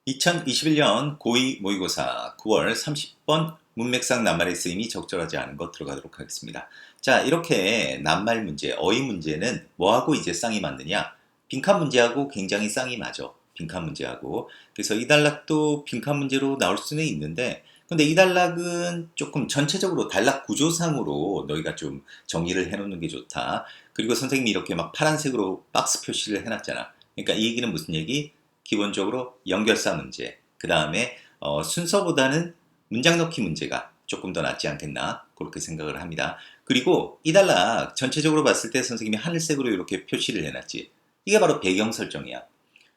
2021년 고2 모의고사 9월 30번 문맥상 낱말의 쓰임이 적절하지 않은 것 들어가도록 하겠습니다. 자, 이렇게 낱말 문제, 어휘 문제는 뭐하고 이제 쌍이 맞느냐? 빈칸 문제하고 굉장히 쌍이 맞아. 빈칸 문제하고. 그래서 이 단락도 빈칸 문제로 나올 수는 있는데, 근데 이 단락은 조금 전체적으로 단락 구조상으로 너희가 좀 정리를 해놓는 게 좋다. 그리고 선생님이 이렇게 막 파란색으로 박스 표시를 해놨잖아. 그러니까 이 얘기는 무슨 얘기? 기본적으로 연결사 문제, 그 다음에 순서보다는 문장 넣기 문제가 조금 더 낫지 않겠나 그렇게 생각을 합니다. 그리고 이 단락 전체적으로 봤을 때 선생님이 하늘색으로 이렇게 표시를 해놨지. 이게 바로 배경 설정이야.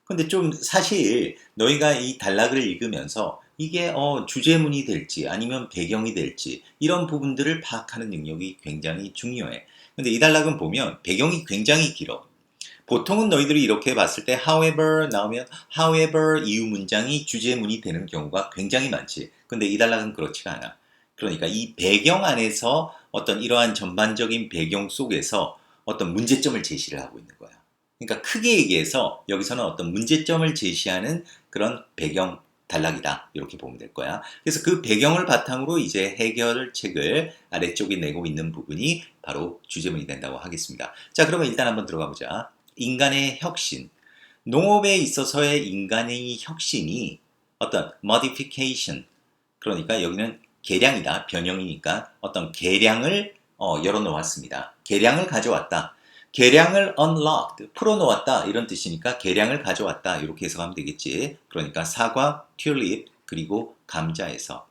근데 좀 사실 너희가 이 단락을 읽으면서 이게 주제문이 될지 아니면 배경이 될지 이런 부분들을 파악하는 능력이 굉장히 중요해. 근데 이 단락은 보면 배경이 굉장히 길어. 보통은 너희들이 이렇게 봤을 때 however 나오면 however 이유 문장이 주제문이 되는 경우가 굉장히 많지. 근데 이 단락은 그렇지가 않아. 그러니까 이 배경 안에서 어떤 이러한 전반적인 배경 속에서 어떤 문제점을 제시를 하고 있는 거야. 그러니까 크게 얘기해서 여기서는 어떤 문제점을 제시하는 그런 배경 단락이다. 이렇게 보면 될 거야. 그래서 그 배경을 바탕으로 이제 해결책을 아래쪽에 내고 있는 부분이 바로 주제문이 된다고 하겠습니다. 자, 그러면 일단 한번 들어가 보자. 인간의 혁신. 농업에 있어서의 인간의 혁신이 어떤 modification, 그러니까 여기는 개량이다. 변형이니까 어떤 개량을 열어놓았습니다. 개량을 가져왔다. 개량을 unlocked, 풀어놓았다. 이런 뜻이니까 개량을 가져왔다. 이렇게 해석하면 되겠지. 그러니까 사과, 튤립, 그리고 감자에서.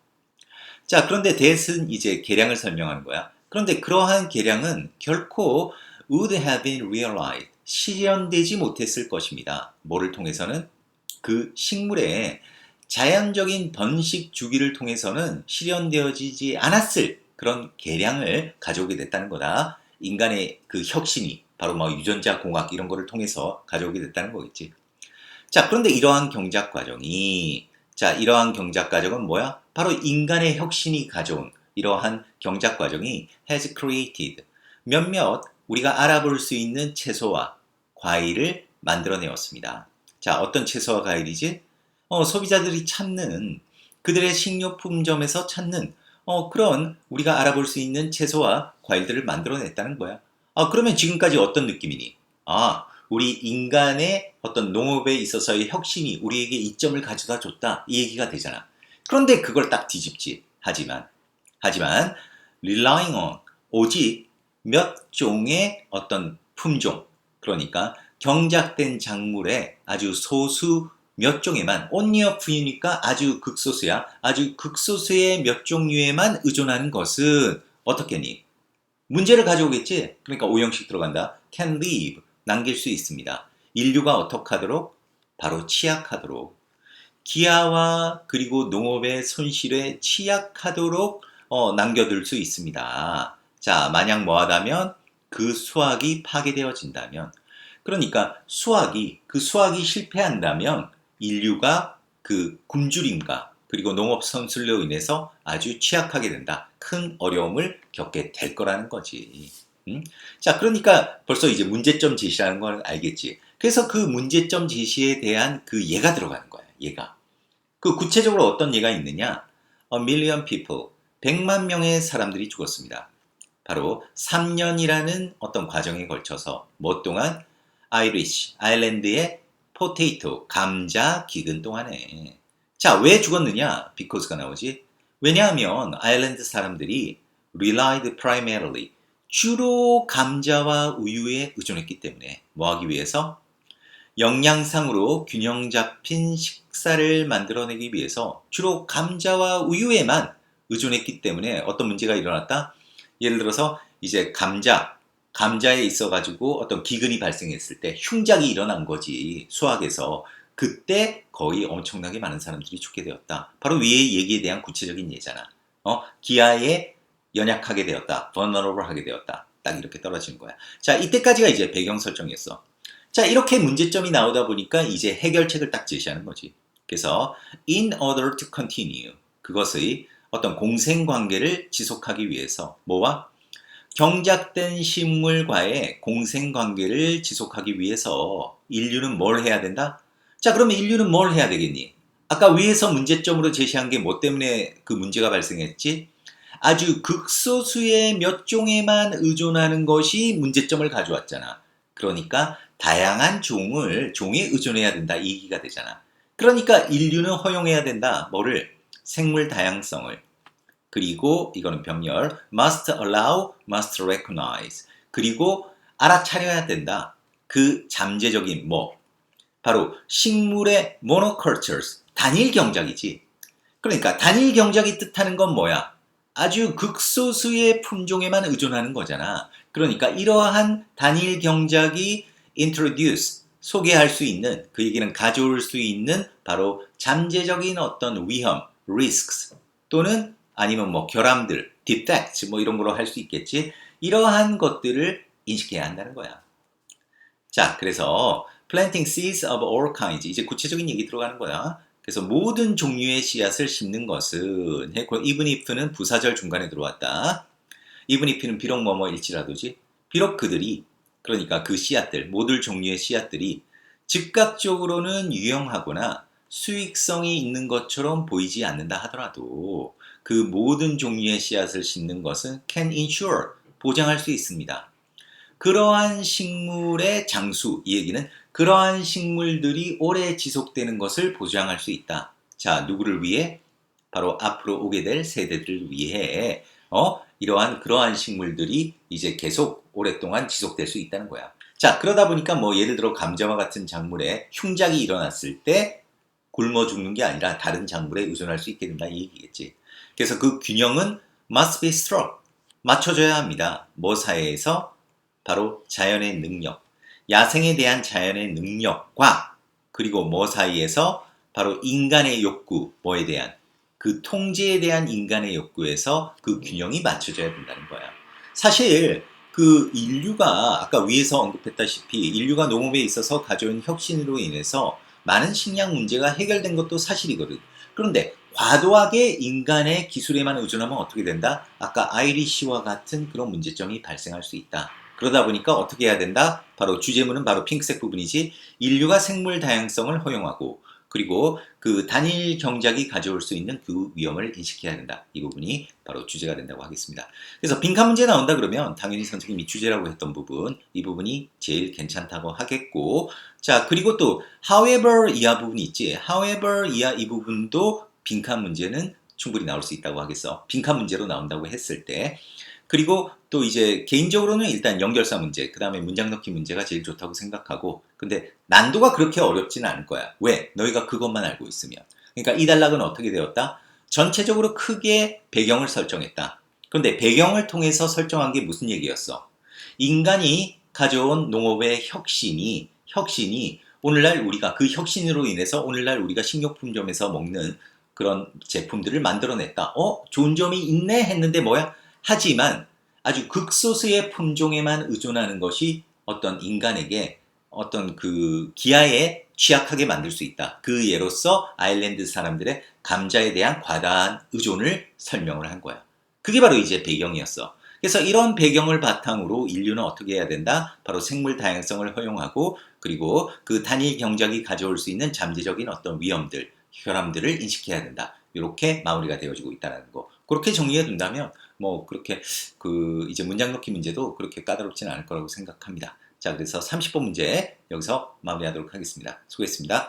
자, 그런데 that은 이제 개량을 설명하는 거야. 그런데 그러한 개량은 결코 would have been realized, 실현되지 못했을 것입니다. 뭐를 통해서는? 그 식물의 자연적인 번식 주기를 통해서는 실현되어지지 않았을 그런 개량을 가져오게 됐다는 거다. 인간의 그 혁신이 바로 뭐 유전자 공학 이런 거를 통해서 가져오게 됐다는 거겠지. 자, 그런데 이러한 경작 과정은 뭐야? 바로 인간의 혁신이 가져온 이러한 경작 과정이 has created 몇몇 우리가 알아볼 수 있는 채소와 과일을 만들어내었습니다. 자, 어떤 채소와 과일이지? 소비자들이 찾는 그들의 식료품점에서 찾는 그런 우리가 알아볼 수 있는 채소와 과일들을 만들어냈다는 거야. 그러면 지금까지 어떤 느낌이니? 우리 인간의 어떤 농업에 있어서의 혁신이 우리에게 이점을 가져다 줬다. 이 얘기가 되잖아. 그런데 그걸 딱 뒤집지. 하지만 relying on 오직 몇 종의 어떤 품종, 그러니까 경작된 작물의 아주 소수 몇 종에만, only a few니까 아주 극소수야. 아주 극소수의 몇 종류에만 의존하는 것은 어떻겠니? 문제를 가져오겠지? 그러니까 오형식 들어간다. can live, 남길 수 있습니다. 인류가 어떻게 하도록? 바로 취약하도록. 기아와 그리고 농업의 손실에 취약하도록 남겨둘 수 있습니다. 자, 만약 뭐하다면 그 수확이 파괴되어진다면, 그러니까 그 수확이 실패한다면 인류가 그 굶주림과 그리고 농업 손실로 인해서 아주 취약하게 된다. 큰 어려움을 겪게 될 거라는 거지. 자, 그러니까 벌써 이제 문제점 제시라는 걸 알겠지. 그래서 그 문제점 제시에 대한 그 예가 들어가는 거야. 예가. 그 구체적으로 어떤 예가 있느냐? A million people, 100만 명의 사람들이 죽었습니다. 바로 3년이라는 어떤 과정에 걸쳐서 뭐 동안? 아일랜드의 포테이토, 감자 기근 동안에. 자, 왜 죽었느냐? because가 나오지. 왜냐하면 아일랜드 사람들이 relied primarily, 주로 감자와 우유에 의존했기 때문에. 뭐 하기 위해서? 영양상으로 균형 잡힌 식사를 만들어내기 위해서 주로 감자와 우유에만 의존했기 때문에 어떤 문제가 일어났다? 예를 들어서 이제 감자에 있어가지고 어떤 기근이 발생했을 때 흉작이 일어난 거지, 수학에서. 그때 거의 엄청나게 많은 사람들이 죽게 되었다. 바로 위의 얘기에 대한 구체적인 예잖아. 기아에 연약하게 되었다. vulnerable 하게 되었다. 딱 이렇게 떨어지는 거야. 자, 이때까지가 이제 배경 설정이었어. 자, 이렇게 문제점이 나오다 보니까 이제 해결책을 딱 제시하는 거지. 그래서 in order to continue, 그것의 어떤 공생관계를 지속하기 위해서 뭐와? 경작된 식물과의 공생관계를 지속하기 위해서 인류는 뭘 해야 된다? 자, 그러면 인류는 뭘 해야 되겠니? 아까 위에서 문제점으로 제시한 게 뭐 때문에 그 문제가 발생했지? 아주 극소수의 몇 종에만 의존하는 것이 문제점을 가져왔잖아. 그러니까 다양한 종에 의존해야 된다 이 얘기가 되잖아. 그러니까 인류는 허용해야 된다. 뭐를? 생물 다양성을. 그리고 이거는 병렬 must allow, must recognize. 그리고 알아차려야 된다. 그 잠재적인 뭐 바로 식물의 monocultures, 단일 경작이지. 그러니까 단일 경작이 뜻하는 건 뭐야? 아주 극소수의 품종에만 의존하는 거잖아. 그러니까 이러한 단일 경작이 introduce, 소개할 수 있는, 그 얘기는 가져올 수 있는 바로 잠재적인 어떤 위험, risks 또는 아니면 뭐 결함들, defects 뭐 이런 걸로 할 수 있겠지. 이러한 것들을 인식해야 한다는 거야. 자, 그래서 planting seeds of all kinds 이제 구체적인 얘기 들어가는 거야. 그래서 모든 종류의 씨앗을 심는 것은 even if는 부사절 중간에 들어왔다. even if는 비록 뭐뭐일지라도지. 비록 그들이 그러니까 그 씨앗들 모든 종류의 씨앗들이 즉각적으로는 유용하거나 수익성이 있는 것처럼 보이지 않는다 하더라도 그 모든 종류의 씨앗을 심는 것은 can ensure 보장할 수 있습니다. 그러한 식물의 장수, 이 얘기는 그러한 식물들이 오래 지속되는 것을 보장할 수 있다. 자, 누구를 위해? 바로 앞으로 오게 될 세대들을 위해 이러한 그러한 식물들이 이제 계속 오랫동안 지속될 수 있다는 거야. 자, 그러다 보니까 뭐 예를 들어 감자와 같은 작물에 흉작이 일어났을 때 굶어 죽는 게 아니라 다른 작물에 의존할 수 있게 된다 이 얘기겠지. 그래서 그 균형은 must be struck, 맞춰줘야 합니다. 뭐 사이에서? 바로 자연의 능력, 야생에 대한 자연의 능력과 그리고 뭐 사이에서 바로 인간의 욕구, 뭐에 대한 그 통제에 대한 인간의 욕구에서 그 균형이 맞춰져야 된다는 거야. 사실 그 인류가 아까 위에서 언급했다시피 인류가 농업에 있어서 가져온 혁신으로 인해서 많은 식량 문제가 해결된 것도 사실이거든. 그런데 과도하게 인간의 기술에만 의존하면 어떻게 된다? 아까 아이리쉬와 같은 그런 문제점이 발생할 수 있다. 그러다 보니까 어떻게 해야 된다? 바로 주제문은 바로 핑크색 부분이지. 인류가 생물 다양성을 허용하고 그리고 그 단일 경작이 가져올 수 있는 그 위험을 인식해야 된다. 이 부분이 바로 주제가 된다고 하겠습니다. 그래서 빈칸 문제 나온다 그러면 당연히 선생님이 주제라고 했던 부분, 이 부분이 제일 괜찮다고 하겠고, 자 그리고 또 however 이하 부분이 있지. however 이하 이 부분도 빈칸 문제는 충분히 나올 수 있다고 하겠어. 빈칸 문제로 나온다고 했을 때. 그리고 또 이제 개인적으로는 일단 연결사 문제, 그 다음에 문장 넣기 문제가 제일 좋다고 생각하고, 근데 난도가 그렇게 어렵지는 않을 거야. 왜? 너희가 그것만 알고 있으면. 그러니까 이 단락은 어떻게 되었다? 전체적으로 크게 배경을 설정했다. 그런데 배경을 통해서 설정한 게 무슨 얘기였어? 인간이 가져온 농업의 혁신이 오늘날 우리가 그 혁신으로 인해서 오늘날 우리가 식료품점에서 먹는 그런 제품들을 만들어냈다. 좋은 점이 있네 했는데 뭐야? 하지만 아주 극소수의 품종에만 의존하는 것이 어떤 인간에게 어떤 그 기아에 취약하게 만들 수 있다. 그 예로서 아일랜드 사람들의 감자에 대한 과다한 의존을 설명을 한 거야. 그게 바로 이제 배경이었어. 그래서 이런 배경을 바탕으로 인류는 어떻게 해야 된다? 바로 생물 다양성을 허용하고 그리고 그 단일 경작이 가져올 수 있는 잠재적인 어떤 위험들, 혈함들을 인식해야 된다. 이렇게 마무리가 되어지고 있다는 거. 그렇게 정리해 둔다면 뭐 그렇게 그 이제 문장 넣기 문제도 그렇게 까다롭지는 않을 거라고 생각합니다. 자, 그래서 30번 문제 여기서 마무리하도록 하겠습니다. 수고했습니다.